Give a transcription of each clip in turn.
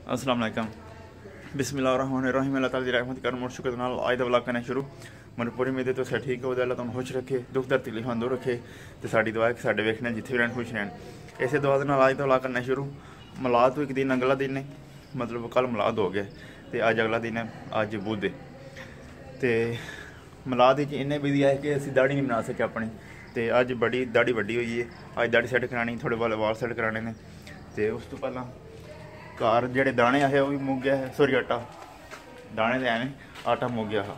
अस्सलाम वालेकुम बिस्मिल्लाहिर्रहमानिर्रहीम। अल्लाह ताला दी रहमत कर मुड़ शुक्र नाल आज दा व्लॉग करना शुरू। मन पूरी उम्मीद है तो सब ठीक हो अल्लाह तुहानू खुश रखे, दुख दर्द तकलीफां दूर रखे। तो साडी दुआ है कि साडे वेखने जिथे भी रहन खुश रहन। इसे दुआ दे नाल आज दा व्लॉग करना शुरू। मिलाद तो एक दिन अगला दिन है, मतलब कल मिलाद हो गया तो अज अगला दिन है, अज बुध है। तो मिलाद इन्ने बिजी है कि असीं दाढ़ी नहीं बना सके अपनी। तो अज बड़ी दाढ़ी वड्डी हुई है, अज दाढ़ी सैट करानी, थोड़े वाल सैट कराने ने। तो उस तो पहला घर जेह्ड़े दाने है वह भी मुक गया है, सॉरी आटा दाने तो है आटा मुक गया हा।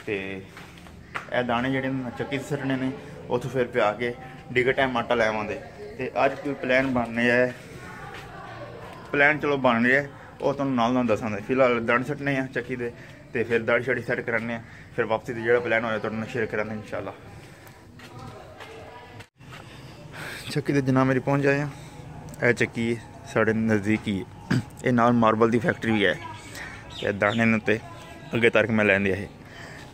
तो यह दाने जेह्ड़े चक्की से सट्टने ने उत्थों फिर पिया के डिगर टाइम आटा लै आवांदे। तो अज कोई प्लैन बन रहा है, प्लैन चलो बन रहा है, वह तुहानूं नाल दस्सां। फिलहाल दाने सट्टने हैं चक्की दे, तो फिर दाढ़ी शाड़ी सैट कराने, फिर वापसी का जो प्लैन होया तुहाडे नाल शेयर कराने इंशाअल्लाह। चक्की दे जनाब मेरी पहुँच जाए, यह चक्की साढ़े नज़दीक ही है, ये नाल मार्बल की फैक्ट्री भी है। तो दाने ने उत्ते अगे तक मैं लैंदे है,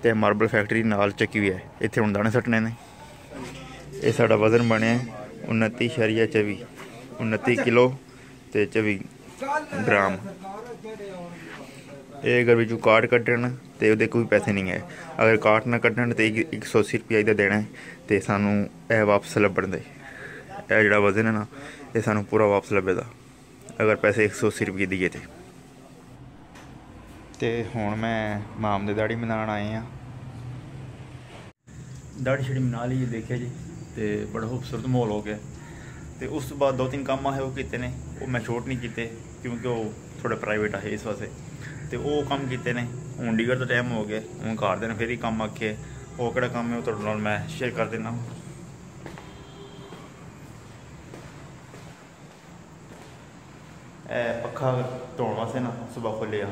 तो मार्बल फैक्ट्री नाल चक्की भी है। इत्थे हुण दाने सट्टने ने। ये साडा वजन बने 29.24 29 किलो तो 24 ग्राम। ये अगर बिचू काट कट्टन तो वो कोई पैसे नहीं है, अगर काट ना कट्टन तो 180 रुपया इहदा देना है। तो सानू यह वापस लब्भण दे, यह जिहड़ा वजन है ना ये सानू पूरा वापस लभेगा अगर पैसे 180 रुपये दिए थे। तो हुण मैं माम दे दाढ़ी बनाने आए हैं, दाढ़ी छड़ी बना ली देखिए जी। तो बड़ा खूबसूरत माहौल हो गया। तो उस बाद 2-3 काम है वो किए ने, वो मैं छूट नहीं किए क्योंकि वो थोड़े प्राइवेट है इस वास्ते। तो वो काम किए ने, हूँ डिगर का टाइम हो गया, हूँ घर देने फिर ही काम आखे वो किहड़ा काम है वो तुहाडे नाल मैं शेयर कर देना। पखा धोने वास्ते ना सुबह खोलिया,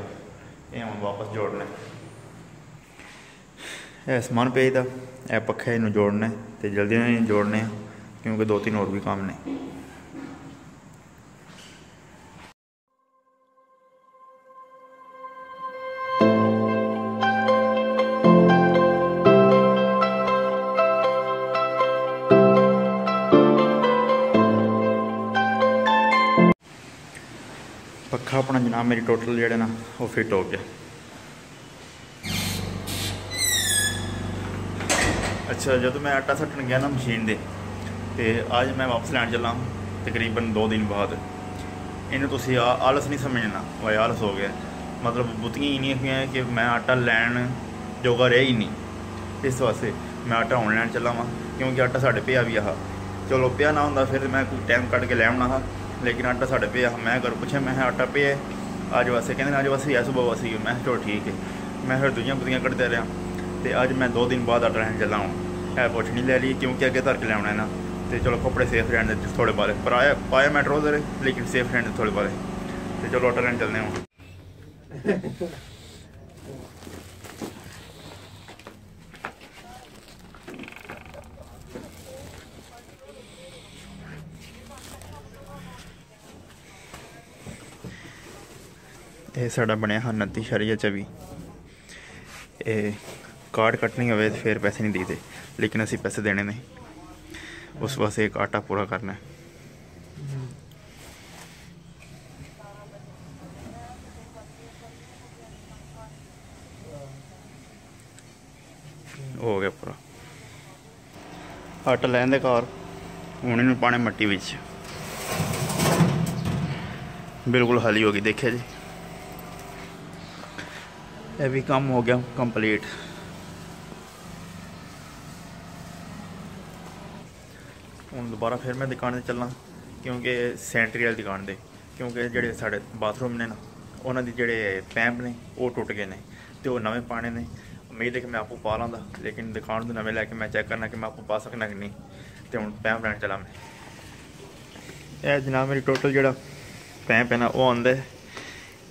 ये हम वापस जोड़ना। यह समान पेजदा, यह पखे इनू जोड़ना तो जल्दी नहीं जोड़ने क्योंकि 2-3 होर भी काम ने। पखा अपना जनाब मेरी टोटल जेह्ड़े ना वो फिट हो गया। अच्छा जो मैं आटा सट्टन गया ना मशीन दे, तो अज मैं वापस लैन चला तकरीबन 2 दिन बाद। इन्हें तुसी आलस नहीं समझना, वह आलस हो गया, मतलब बुतियाँ इन्नी हुई कि मैं आटा लैन जोगा रहा ही नहीं। इस वास्ते मैं आटा हुण लैन चला वा क्योंकि आटा साढ़े पिया भी हा। चलो पिया ना होंदा फिर मैं कोई टाइम कट के लै आना हा, लेकिन आटा साढ़े पे मैं अगर पूछे मैं आटा पे है अज वास्ते, कहते अज वास्ते है सुबह वास्ते मैं चलो ठीक है। मैं फिर दूजियां बुतियां कटते रहा, तो अज मैं 2 दिन बाद आटा लैन चला हूँ। है पुछ नहीं ले ली क्योंकि अगे धर के लिया ना, तो चलो कपड़े सेफ रहने थोड़े बारे पर पाया मैं ट्राउजर लेकिन सेफ रहने थोड़े बारे। तो चलो आटा लैन चलने हूँ। यह साढ़ा बनया 29.24। कार्ड कटनी हो फिर पैसे नहीं देते, लेकिन असी पैसे देने ने, उस वास्ते एक आटा पूरा करना है। हो गया पूरा आटा लैन दे घर। हूँ इन्हूं पाने मट्टी विच, बिल्कुल हली हो गई देखिए जी। यह भी काम हो गया कंप्लीट। हूँ दोबारा फिर मैं दुकान से चलना क्योंकि सैनिटरी वाली दुकान दे, क्योंकि जेडे साढ़े बाथरूम ने ना उन्होंने जेडे पैंप ने वो टुट गए हैं, तो वो नवे पाने ने। उम्मीद है कि मैं आपको पा लाँगा, लेकिन दुकान तो नवे लैके मैं चेक करना कि मैं आपको पा सकना कि नहीं। तो हूँ पैंप लैन चला मैं। यह जनाब मेरी टोटल जोड़ा पैंप है ना वो आंदा है,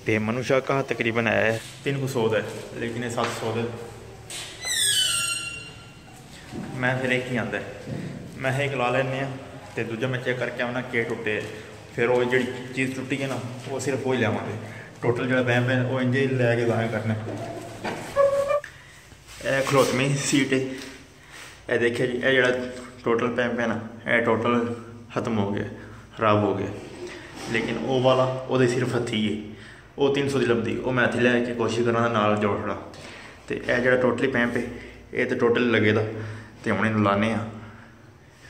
तो मनुष्य का तकरीबन है 300 है, लेकिन ये 700 है। मैं फिर एक ही आंदा है, मैं एक ला लेने, तो दूजा मैं चेक करके आना कि टुटे, फिर वो जी चीज़ टुटी है ना वो सिर्फ वो ही लियावे। टोटल जो पैंप है वो इंजे लैके दाएँ करना। यह खलोतवीं सीट है, यह देखिए जी, यह जो टोटल पैंप है ना यह टोटल ख़त्म हो गया, खराब हो गया। लेकिन वो वाला वो सिर्फ हथी है, वो 300 की लभदी, वो मैं इत्थे लैके कोशिश करा नाल जोड़ छड़ा। तो यह जो टोटली पैंप है ये तो टोटल लगे दा, तो हम इन्हूं लाने आ,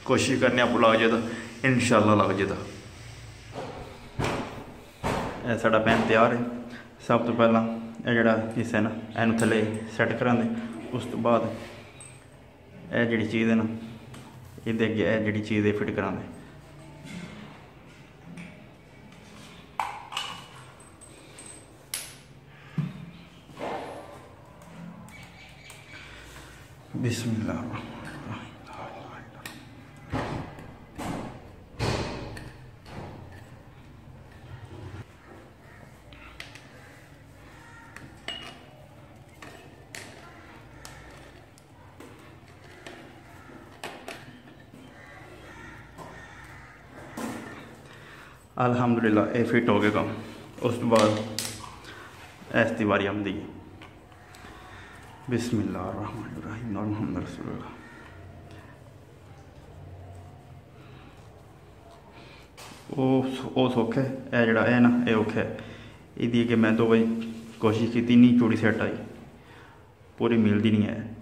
कोशिश करने आपको लग जाए, इंशाअल्लाह लग जाए। यह साडा पैंप तैयार है। सब तो पहला यह जोड़ा हिस्सा है ना इनू थले सैट करांदे, उस तो बाद यह जी चीज़ है ना ये अगे यह जी चीज़ फिट करांदे। बिस्मिल्लाह। अल्हम्दुलिल्लाह ये फिट हो गया काम। उस तो बाद ऐसी बारी आती है। बिस्मिल्लाहिर्रहमानिर्रहीम मुहम्मद रसूलुल्लाह। वो सौखा है, यह जड़ा है ना ये औखा है। ये कि मैं 2 बजे कोशिश की नहीं चूड़ी सैट आई, पूरी मिलती नहीं है।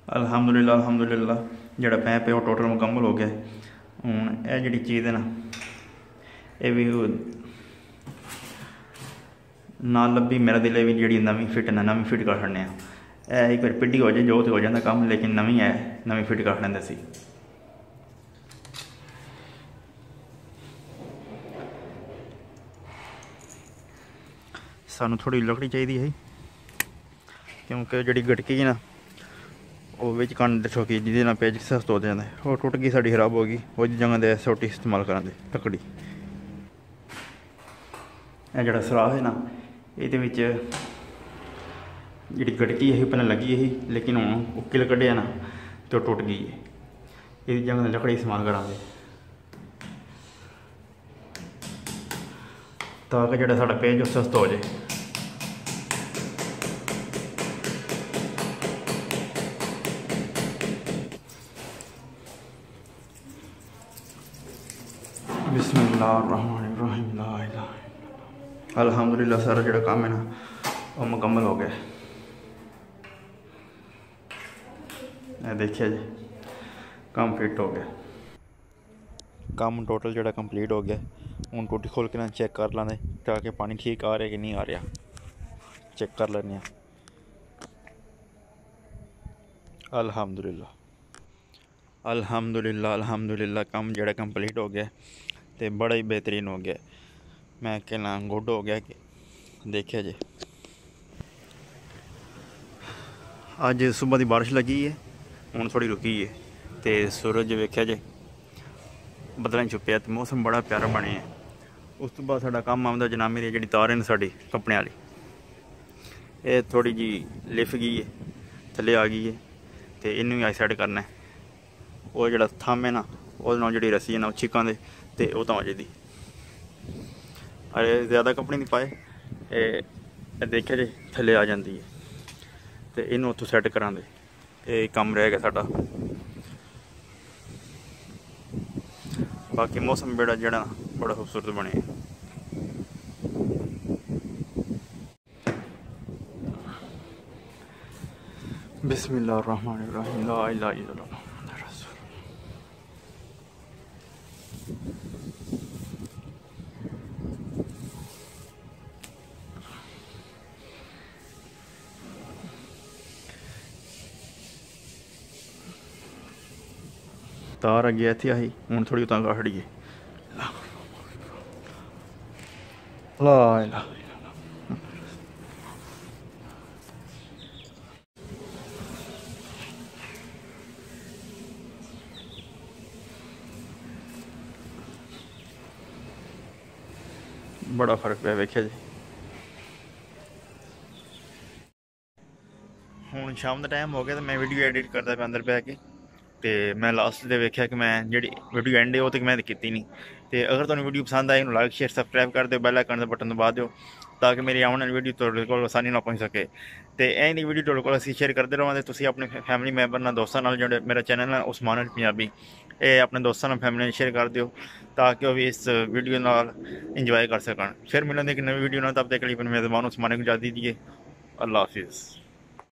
अल्हम्दुलिल्लाह अल्हम्दुलिल्लाह जोड़ा पैंप है वो टोटल मुकम्मल हो गया। हूँ यह जी चीज़ है ना ये भी ना लभी, मेरा दिल है भी जी नवी फिट ना नवी फिट कर छड़ने। एक बार पिड्डी हो जाए जो तो हो जाता काम, लेकिन नवी है नवी फिट कर लेंगे सी। सानू थोड़ी लकड़ी चाहिए है क्योंकि जी गटकी है ना वो बिच कंड ठोकी जिसदे नाल पेज सख्त हो जाता है, वो टुट गई साड़ी खराब हो गई। वो जगह दे सोटी इस्तेमाल करा दे लकड़ी। यह जड़ा सराख है ना ये जी गटकी है पहले लगी ही, लेकिन हूँ उकिल कढ़िया ना तो टुट गई है। इस जगह लकड़ी इस्तेमाल करा दे ताकि जो साड़ा पेज सख्त हो जाए। बिस्मिल्लाहिर्रहमानिर्रहीम ला इलाहा इल्लल्लाह। अल्हम्दुलिल्लाह सारा जो काम है ना वो मुकम्मल हो गया। देखिए जी काम फिट हो गया, काम टोटल जो कंप्लीट हो गया। हूँ टूटी खोल के ना चेक कर लें ताकि पानी ठीक आ रहा कि नहीं आ रहा, चेक कर लें। अल्हम्दुलिल्लाह अल्हम्दुलिल्लाह अल्हम्दुलिल्लाह काम जो कंप्लीट हो गया तो बड़ा ही बेहतरीन हो गया। मैं कहना गुड हो गया कि देखिए जी अज सुबह की बारिश लगी है, हूँ थोड़ी रुकी है तो सूरज वेख्या जे बदलों छुपया तो मौसम बड़ा प्यारा बने है। उस तो बाद साडा काम आउंदा जनामी दी जिहड़ी तार है साडी कपड़े वाली, ये थोड़ी जी लिफ गई है थले आ गई है तो इनू ही आई साइड करना है। वो जो थम है ना वो जी रस्सी है ना छिकां दे तो वह तो आ जाती। अरे ज़्यादा कपड़े नहीं पाए, ये देखिए जी थले आ जाती है तो इनू उतों सैट करा दे। ये काम रह गया साडा। बाकी मौसम बेड़ा जड़ा बड़ा खूबसूरत बने। बिस्मिल्लाहिर्रहमानिर्रहीम ला इलाहा इल्लल्लाह। तार अगे इतने आई हूँ थोड़ी उतना खड़ी है। ला बड़ा फर्क पे वेख्या जी। हूँ शाम का टाइम हो गया तो मैं वीडियो एडिट करता पे अंदर बह के तो मैं लास्ट से वेख्या कि मैं जी वीडियो एंड है वो तो मैं की नहीं। तो अगर तुम्हें वीडियो पसंद आई लाइक शेयर सबसक्राइब कर दो, बैल आइकन का बटन दबा दो ਤਾਂ ਕਿ ਮੇਰੀ ਆਉਣ ਵਾਲੀ ਵੀਡੀਓ ਤੁਹਾਡੇ ਕੋਲ ਆਸਾਨੀ ਨਾਲ ਪਹੁੰਚ ਸਕੇ। ਤੇ ਐਂ ਦੀ ਵੀਡੀਓ ਤੁਹਾਡੇ ਕੋਲ ਅਸੀਂ ਸ਼ੇਅਰ ਕਰਦੇ ਰਹਾਂਗੇ। ਤੁਸੀਂ ਆਪਣੇ ਫੈਮਿਲੀ ਮੈਂਬਰ ਨਾਲ, ਦੋਸਤਾਂ ਨਾਲ, ਜਿਹੜੇ ਮੇਰਾ ਚੈਨਲ ਹੈ ਉਸਮਾਨ ਪੰਜਾਬੀ, ਇਹ ਆਪਣੇ ਦੋਸਤਾਂ ਨਾਲ, ਫੈਮਿਲੀ ਨਾਲ ਸ਼ੇਅਰ ਕਰ ਦਿਓ ਤਾਂ ਕਿ ਉਹ ਵੀ ਇਸ ਵੀਡੀਓ ਨਾਲ ਇੰਜੋਏ ਕਰ ਸਕਣ। ਫਿਰ ਮਿਲਾਂਗੇ ਇੱਕ ਨਵੀਂ ਵੀਡੀਓ ਨਾਲ। ਤਬ ਤੱਕ के लिए मेरे मेज़बान उस्मान को इजाज़त दीजिए। अल्लाह हाफिज़।